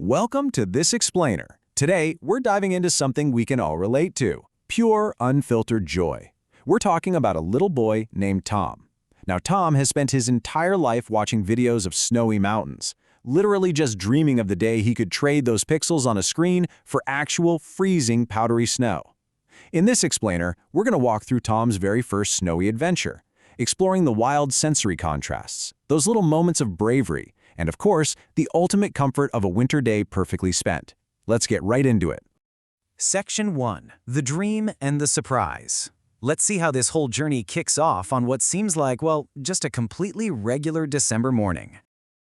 Welcome to This Explainer. Today, we're diving into something we can all relate to, pure, unfiltered joy. We're talking about a little boy named Tom. Now, Tom has spent his entire life watching videos of snowy mountains, literally just dreaming of the day he could trade those pixels on a screen for actual freezing powdery snow. In This Explainer, we're going to walk through Tom's very first snowy adventure, exploring the wild sensory contrasts, those little moments of bravery, and of course, the ultimate comfort of a winter day perfectly spent. Let's get right into it. Section 1. The Dream and the Surprise. Let's see how this whole journey kicks off on what seems like, well, just a completely regular December morning.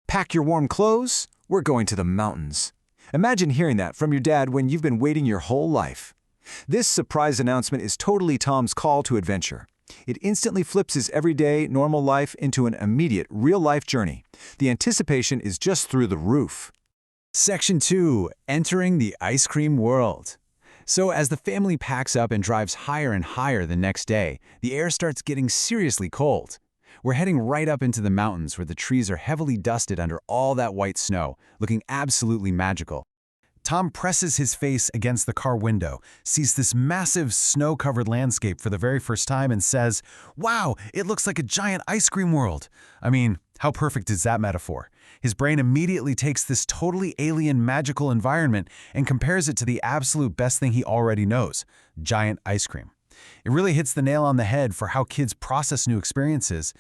Pack your warm clothes, we're going to the mountains. Imagine hearing that from your dad when you've been waiting your whole life. This surprise announcement is totally Tom's call to adventure. It instantly flips his everyday, normal life into an immediate, real-life journey. The anticipation is just through the roof. Section 2. Entering the ice cream world. So as the family packs up and drives higher and higher the next day, the air starts getting seriously cold. We're heading right up into the mountains where the trees are heavily dusted under all that white snow, looking absolutely magical. Tom presses his face against the car window, sees this massive snow-covered landscape for the very first time and says, "Wow, it looks like a giant ice cream world." I mean, how perfect is that metaphor? His brain immediately takes this totally alien, magical environment and compares it to the absolute best thing he already knows, giant ice cream. It really hits the nail on the head for how kids process new experiences.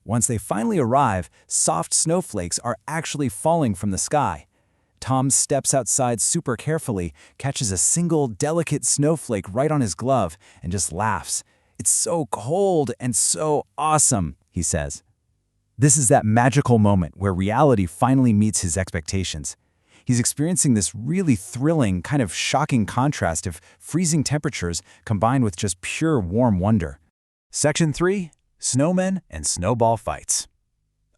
Once they finally arrive, soft snowflakes are actually falling from the sky. Tom steps outside super carefully, catches a single delicate snowflake right on his glove, and just laughs. "It's so cold and so awesome," he says. This is that magical moment where reality finally meets his expectations. He's experiencing this really thrilling, kind of shocking contrast of freezing temperatures combined with just pure warm wonder. Section 3. Snowmen and snowball fights.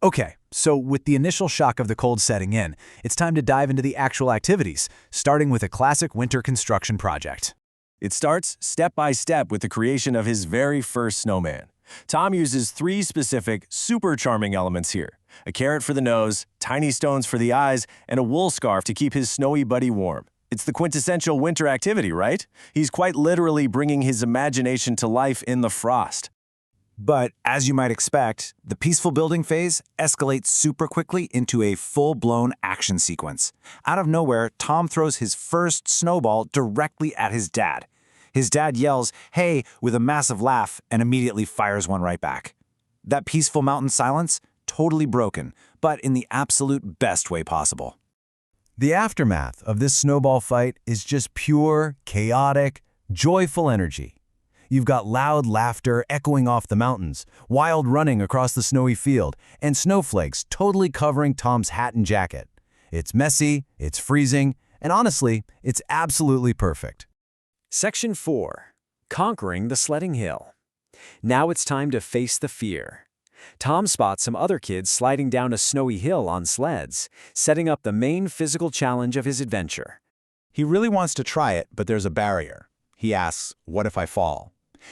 Okay, so with the initial shock of the cold setting in, it's time to dive into the actual activities, starting with a classic winter construction project. It starts step by step with the creation of his very first snowman. Tom uses 3 specific, super charming elements here: a carrot for the nose, tiny stones for the eyes, and a wool scarf to keep his snowy buddy warm. It's the quintessential winter activity, right? He's quite literally bringing his imagination to life in the frost. But as you might expect, the peaceful building phase escalates super quickly into a full-blown action sequence. Out of nowhere, Tom throws his first snowball directly at his dad. His dad yells, "Hey," with a massive laugh and immediately fires one right back. That peaceful mountain silence, totally broken, but in the absolute best way possible. The aftermath of this snowball fight is just pure, chaotic, joyful energy. You've got loud laughter echoing off the mountains, wild running across the snowy field, and snowflakes totally covering Tom's hat and jacket. It's messy, it's freezing, and honestly, it's absolutely perfect. Section 4. Conquering the sledding hill. Now it's time to face the fear. Tom spots some other kids sliding down a snowy hill on sleds, setting up the main physical challenge of his adventure. He really wants to try it, but there's a barrier. He asks, "What if I fall?"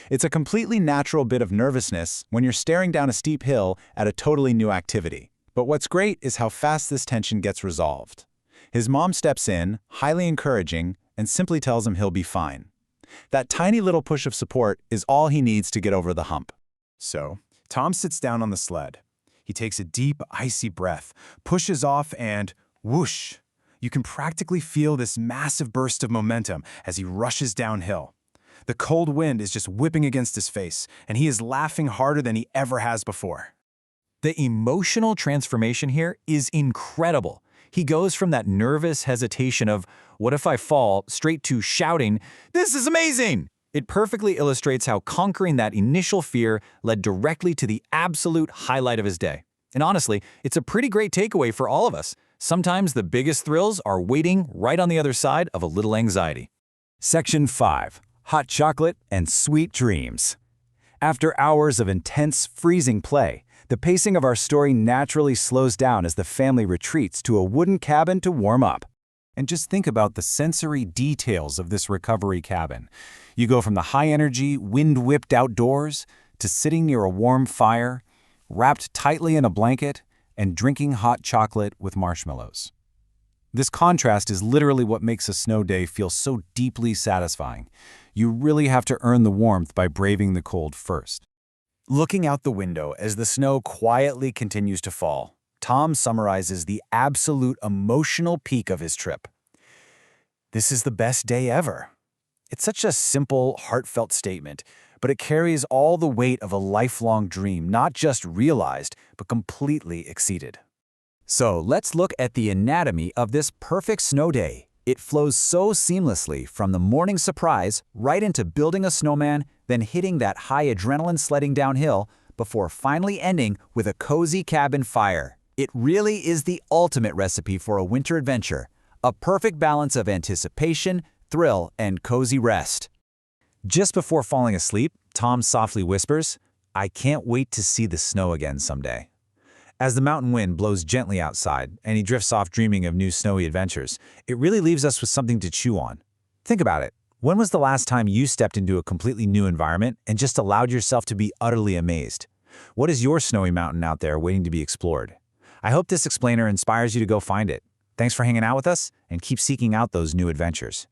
It's a completely natural bit of nervousness when you're staring down a steep hill at a totally new activity. But what's great is how fast this tension gets resolved. His mom steps in, highly encouraging, and simply tells him he'll be fine. That tiny little push of support is all he needs to get over the hump. So, Tom sits down on the sled. He takes a deep, icy breath, pushes off, and whoosh! You can practically feel this massive burst of momentum as he rushes downhill. The cold wind is just whipping against his face, and he is laughing harder than he ever has before. The emotional transformation here is incredible. He goes from that nervous hesitation of, "What if I fall?" straight to shouting, "This is amazing!" It perfectly illustrates how conquering that initial fear led directly to the absolute highlight of his day. And honestly, it's a pretty great takeaway for all of us. Sometimes the biggest thrills are waiting right on the other side of a little anxiety. Section 5. Hot chocolate and sweet dreams. After hours of intense, freezing play, the pacing of our story naturally slows down as the family retreats to a wooden cabin to warm up. And just think about the sensory details of this recovery cabin. You go from the high-energy, wind-whipped outdoors to sitting near a warm fire, wrapped tightly in a blanket, and drinking hot chocolate with marshmallows. This contrast is literally what makes a snow day feel so deeply satisfying. You really have to earn the warmth by braving the cold first. Looking out the window as the snow quietly continues to fall, Tom summarizes the absolute emotional peak of his trip. "This is the best day ever." It's such a simple, heartfelt statement, but it carries all the weight of a lifelong dream, not just realized, but completely exceeded. So let's look at the anatomy of this perfect snow day. It flows so seamlessly from the morning surprise right into building a snowman, then hitting that high adrenaline sledding downhill before finally ending with a cozy cabin fire. It really is the ultimate recipe for a winter adventure, a perfect balance of anticipation, thrill, and cozy rest. Just before falling asleep, Tom softly whispers, "I can't wait to see the snow again someday." As the mountain wind blows gently outside and he drifts off dreaming of new snowy adventures, it really leaves us with something to chew on. Think about it. When was the last time you stepped into a completely new environment and just allowed yourself to be utterly amazed? What is your snowy mountain out there waiting to be explored? I hope this explainer inspires you to go find it. Thanks for hanging out with us, and keep seeking out those new adventures.